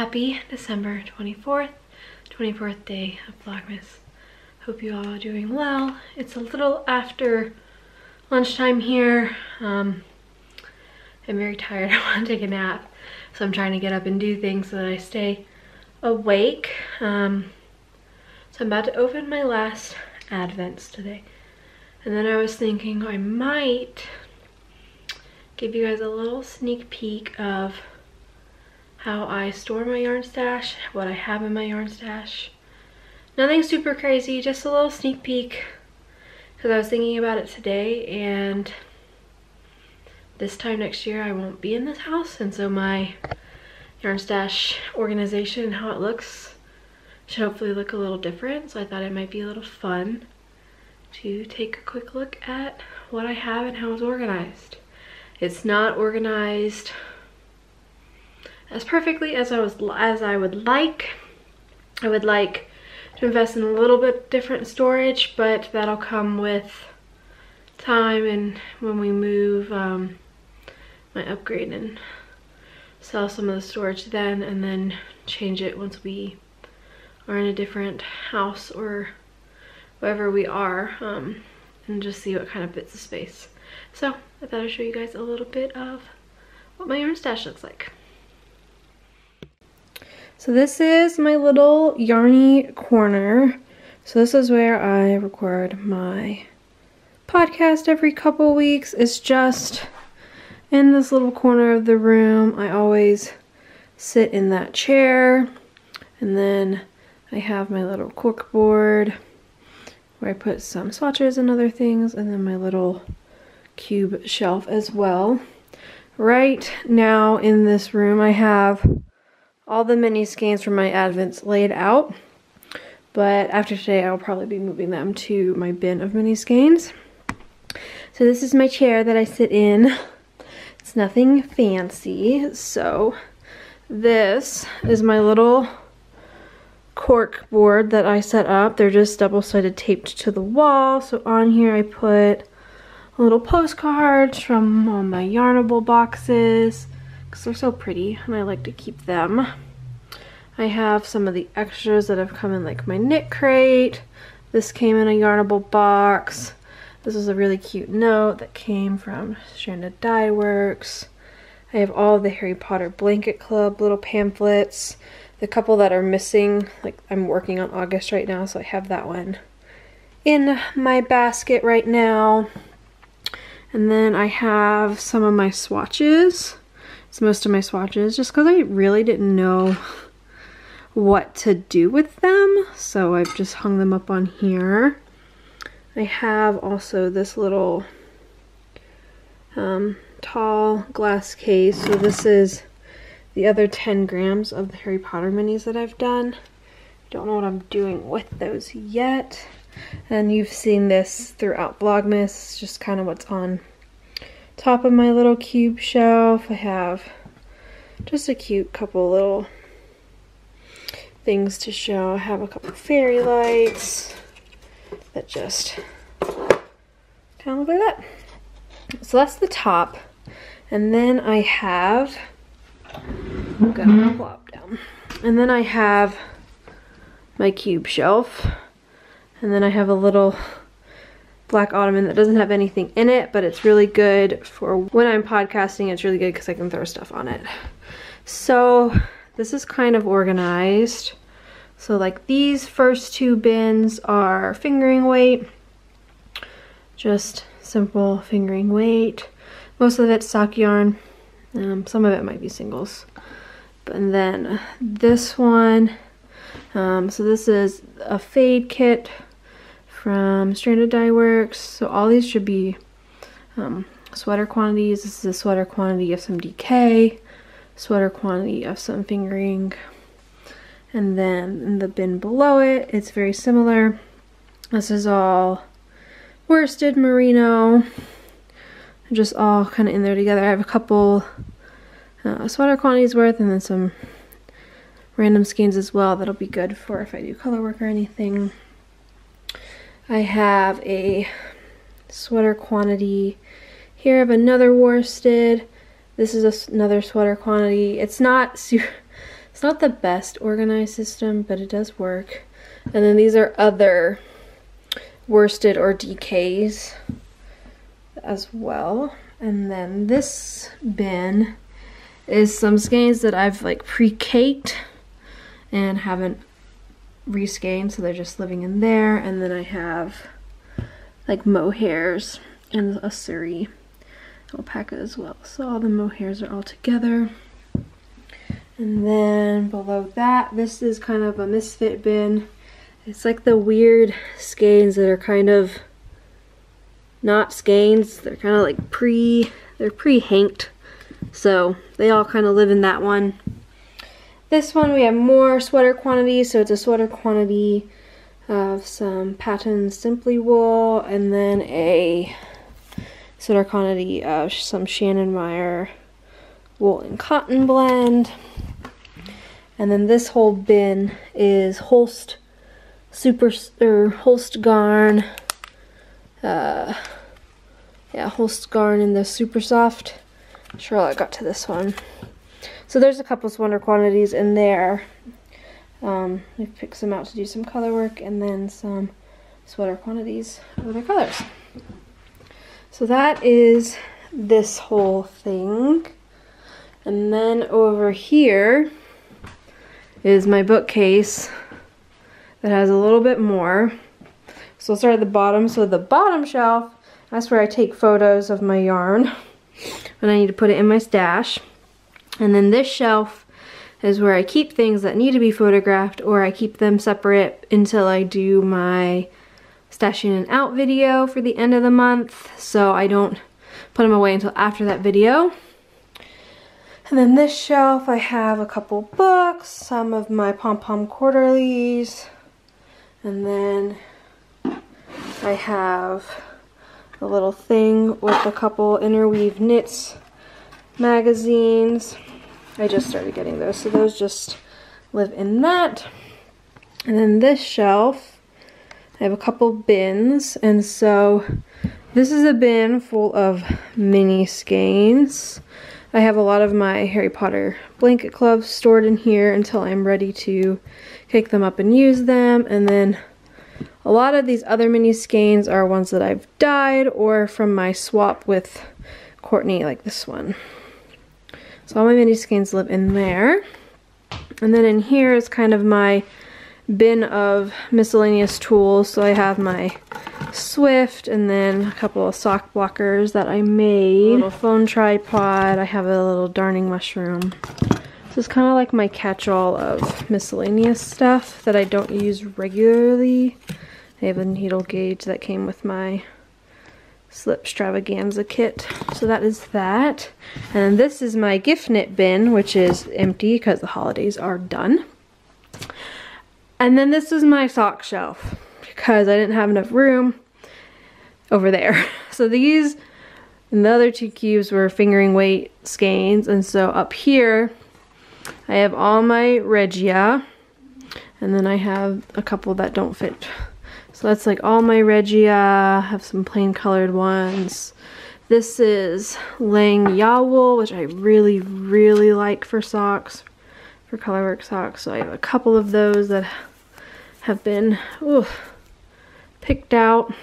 Happy December 24th, 24th day of Vlogmas. Hope you all are doing well. It's a little after lunchtime here. I'm very tired. I want to take a nap. So I'm trying to get up and do things so that I stay awake. So I'm about to open my last Advents today. And then I was thinking I might give you guys a little sneak peek of how I store my yarn stash, what I have in my yarn stash. Nothing super crazy, just a little sneak peek because I was thinking about it today, and this time next year I won't be in this house, and so my yarn stash organization and how it looks should hopefully look a little different. So I thought it might be a little fun to take a quick look at what I have and how it's organized. It's not organized as perfectly as I would like. I would like to invest in a little bit different storage, but that'll come with time and when we move, my upgrade and sell some of the storage then, and then change it once we are in a different house or wherever we are, and just see what kind of fits the space. So I thought I'd show you guys a little bit of what my yarn stash looks like. So this is my little yarny corner. So this is where I record my podcast every couple weeks. It's just in this little corner of the room. I always sit in that chair, and then I have my little cork board where I put some swatches and other things, and then my little cube shelf as well. Right now in this room I have all the mini skeins from my Advents laid out, but after today I'll probably be moving them to my bin of mini skeins. So this is my chair that I sit in. It's nothing fancy. So this is my little cork board that I set up. They're just double-sided taped to the wall. So on here I put little postcards from all my Yarnable boxes because they're so pretty and I like to keep them. I have some of the extras that have come in, like my knit crate. This came in a Yarnable box. This is a really cute note that came from Stranded Dye Works. I have all of the Harry Potter Blanket Club little pamphlets. The couple that are missing, like I'm working on August right now, so I have that one in my basket right now. And then I have some of my swatches. It's most of my swatches, just because I really didn't know what to do with them, so I've just hung them up on here. I have also this little tall glass case. So this is the other 10 grams of the Harry Potter minis that I've done. Don't know what I'm doing with those yet. And you've seen this throughout Vlogmas. It's just kind of what's on top of my little cube shelf. I have just a cute couple little things to show. I have a couple fairy lights that just kind of look like that. So that's the top. And then I have, I'm gonna plop down. And then I have my cube shelf. And then I have a little black ottoman that doesn't have anything in it, but it's really good for when I'm podcasting. It's really good because I can throw stuff on it. So this is kind of organized. So like these first two bins are fingering weight, just simple fingering weight. Most of it's sock yarn. Some of it might be singles. And then this one, so this is a fade kit from Stranded Dye Works. So all these should be sweater quantities. This is a sweater quantity of some DK, sweater quantity of some fingering. And then in the bin below it, it's very similar. This is all worsted merino, just all kind of in there together. I have a couple sweater quantities worth, and then some random skeins as well that'll be good for if I do color work or anything. I have a sweater quantity here of another worsted. This is another sweater quantity. It's not It's not the best organized system, but it does work. And then these are other worsted or DKs as well. And then this bin is some skeins that I've like pre-caked and haven't reskeined, so they're just living in there. And then I have like mohairs and a suri alpaca as well. So all the mohairs are all together. And then below that, this is kind of a misfit bin. It's like the weird skeins that are kind of not skeins. They're kind of like they're pre-hanked. So they all kind of live in that one. This one we have more sweater quantities. So it's a sweater quantity of some Pattern Simply wool, and then a sweater quantity of some Shannon Meyer wool and cotton blend. And then this whole bin is Holst Holst garn. Yeah, Holst garn in the super soft. Charlotte got to this one. So there's a couple sweater quantities in there. We've picked some out to do some color work, and then some sweater quantities of other colors. So that is this whole thing. And then over here is my bookcase that has a little bit more. So I'll start at the bottom. So the bottom shelf, that's where I take photos of my yarn when I need to put it in my stash. And then this shelf is where I keep things that need to be photographed, or I keep them separate until I do my stashing and out video for the end of the month, so I don't put them away until after that video. And then this shelf, I have a couple books, some of my pom-pom quarterlies, and then I have a little thing with a couple Interweave Knits magazines. I just started getting those, so those just live in that. And then this shelf, I have a couple bins, and so this is a bin full of mini skeins. I have a lot of my Harry Potter blanket clubs stored in here until I'm ready to cake them up and use them. And then a lot of these other mini skeins are ones that I've dyed or from my swap with Courtney, like this one. So all my mini skeins live in there. And then in here is kind of my bin of miscellaneous tools. So I have my Swift, and then a couple of sock blockers that I made. A little phone tripod. I have a little darning mushroom. So it's kind of like my catch-all of miscellaneous stuff that I don't use regularly. I have a needle gauge that came with my Slip Stravaganza kit. So that is that. And then this is my gift knit bin, which is empty because the holidays are done. And then this is my sock shelf because I didn't have enough room over there. So these and the other two cubes were fingering weight skeins, and so up here I have all my Regia, and then I have a couple that don't fit. So that's like all my Regia. I have some plain colored ones. This is Lang Ya wool, which I really, really like for socks, for colorwork socks. So I have a couple of those that have been picked out.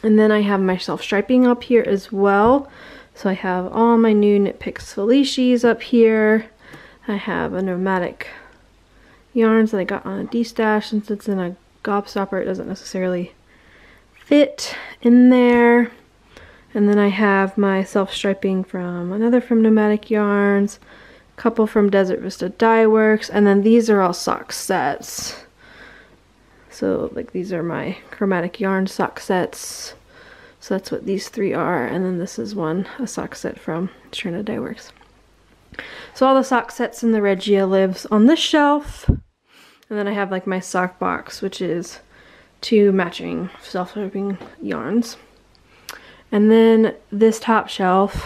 And then I have my self-striping up here as well. So I have all my new Knit Picks Felici's up here. I have a nomadic yarns that I got on a D-stash. Since it's in a gobstopper, it doesn't necessarily fit in there. And then I have my self-striping from Nomadic Yarns, a couple from Desert Vista Dye Works, and then these are all sock sets. So like these are my chromatic yarn sock sets. So that's what these three are. And then this is a sock set from Trina Dye Works. So all the sock sets in the Regia lives on this shelf. And then I have like my sock box, which is 2 matching self-striping yarns. And then this top shelf,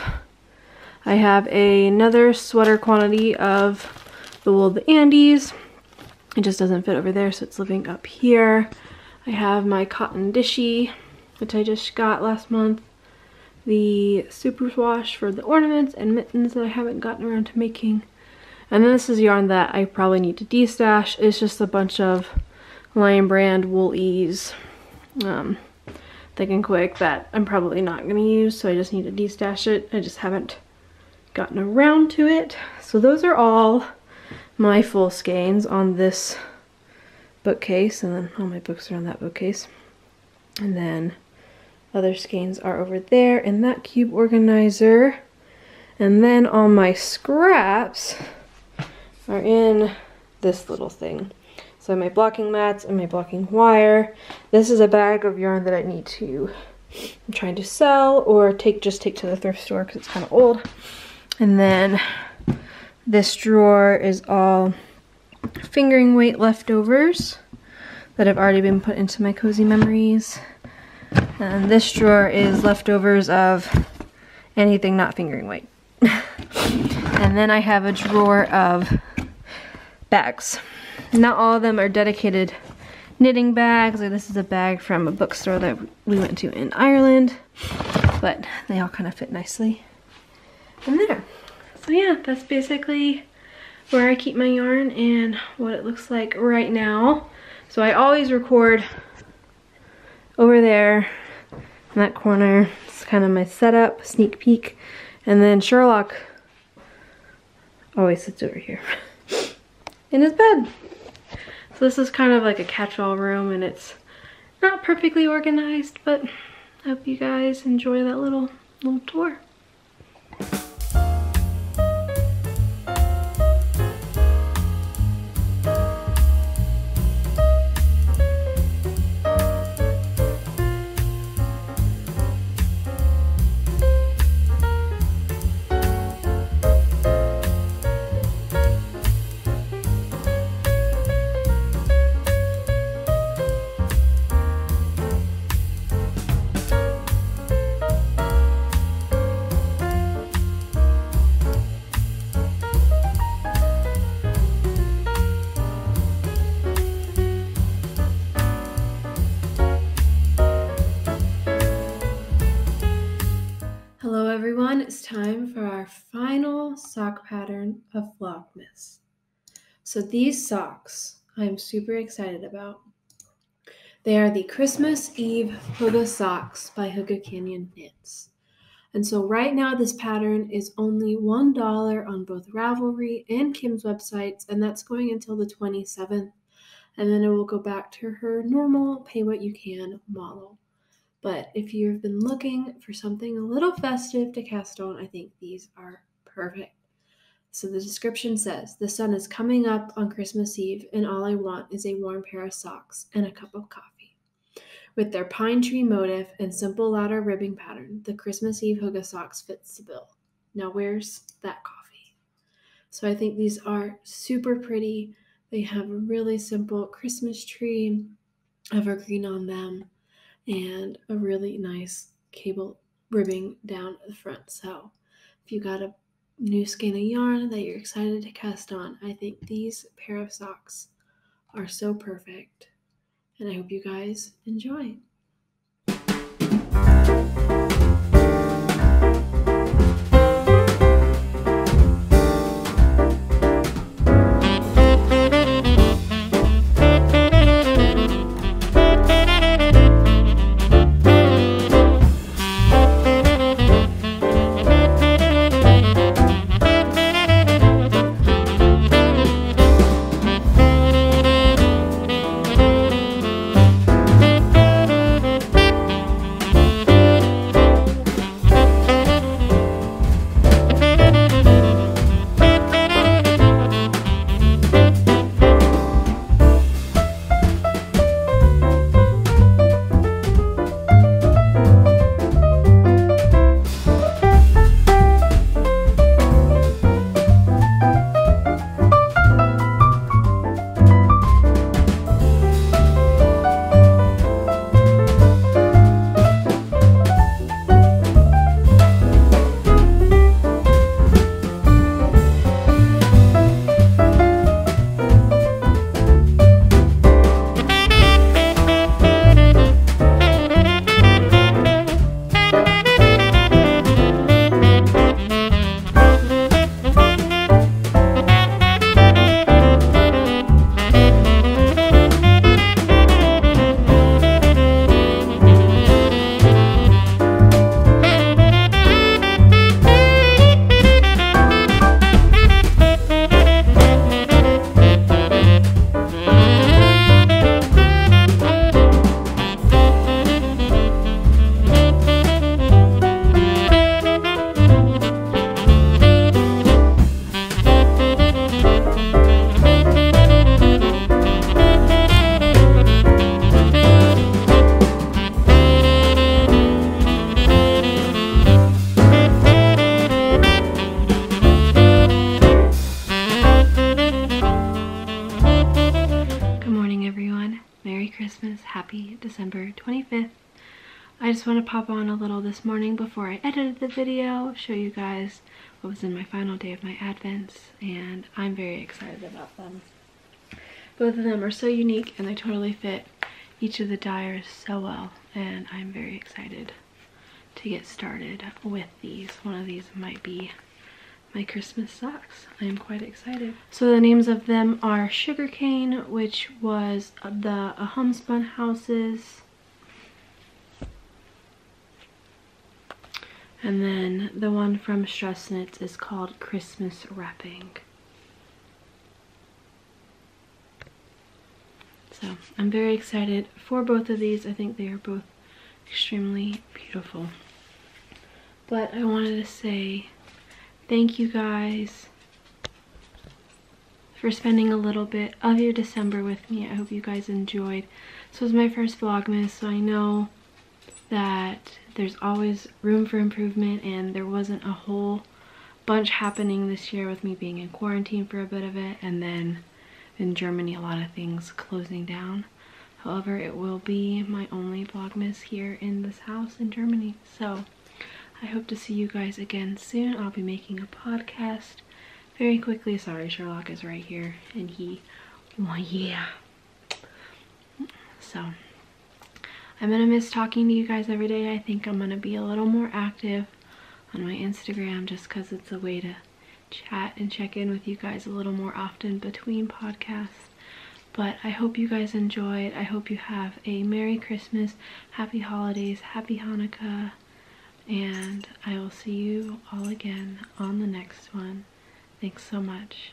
I have another sweater quantity of the wool of the Andes. It just doesn't fit over there, so it's living up here. I have my cotton dishy, which I just got last month. The super wash for the ornaments and mittens that I haven't gotten around to making. And then this is yarn that I probably need to destash. It's just a bunch of Lion Brand Wool Ease, Thick and Quick, that I'm probably not going to use, so I just need to destash it. I just haven't gotten around to it. So those are all my full skeins on this bookcase, and then all my books are on that bookcase. And then other skeins are over there in that cube organizer. And then all my scraps are in this little thing. So my blocking mats and my blocking wire. This is a bag of yarn that I need to, I'm trying to sell or just take to the thrift store because it's kind of old. And then this drawer is all fingering weight leftovers that have already been put into my cozy memories. And this drawer is leftovers of anything not fingering weight. And then I have a drawer of bags. Not all of them are dedicated knitting bags. Like this is a bag from a bookstore that we went to in Ireland, but they all kind of fit nicely in there. So yeah, that's basically where I keep my yarn and what it looks like right now. So I always record over there in that corner. It's kind of my setup, sneak peek. And then Sherlock always sits over here in his bed. So this is kind of like a catch-all room, and it's not perfectly organized, but I hope you guys enjoy that little tour. Hello everyone, it's time for our final sock pattern of Vlogmas. So these socks I'm super excited about. They are the Christmas Eve Hygge socks by Hygge Canyon Knits. And so right now this pattern is only $1 on both Ravelry and Kim's websites, and that's going until the 27th. And then it will go back to her normal pay what you can model. But if you've been looking for something a little festive to cast on, I think these are perfect. So the description says, the sun is coming up on Christmas Eve, and all I want is a warm pair of socks and a cup of coffee. With their pine tree motif and simple ladder ribbing pattern, the Christmas Eve Hygge socks fits the bill. Now where's that coffee? So I think these are super pretty. They have a really simple Christmas tree evergreen on them, and a really nice cable ribbing down the front. So if you got a new skein of yarn that you're excited to cast on, I think these pair of socks are so perfect, and I hope you guys enjoy. happy December 25th. I just want to pop on a little this morning before I edited the video, show you guys what was in my final day of my Advents, and I'm very excited about them. Both of them are so unique and they totally fit each of the dyers so well, and I'm very excited to get started with these. One of these might be my Christmas socks. I am quite excited. So the names of them are Sugarcane, which was the Homespun Houses, and then the one from Stress Knits is called Christmas Wrapping. So I'm very excited for both of these. I think they are both extremely beautiful. But I wanted to say thank you guys for spending a little bit of your December with me. I hope you guys enjoyed. This was my first Vlogmas, so I know that there's always room for improvement, and there wasn't a whole bunch happening this year with me being in quarantine for a bit of it, and then in Germany a lot of things closing down. However, it will be my only Vlogmas here in this house in Germany, so I hope to see you guys again soon. I'll be making a podcast very quickly. Sorry, Sherlock is right here and he, well, yeah. So I'm gonna miss talking to you guys every day. I think I'm gonna be a little more active on my Instagram just because it's a way to chat and check in with you guys a little more often between podcasts. But I hope you guys enjoyed. I hope you have a Merry Christmas, Happy Holidays, Happy Hanukkah, and I will see you all again on the next one. Thanks so much.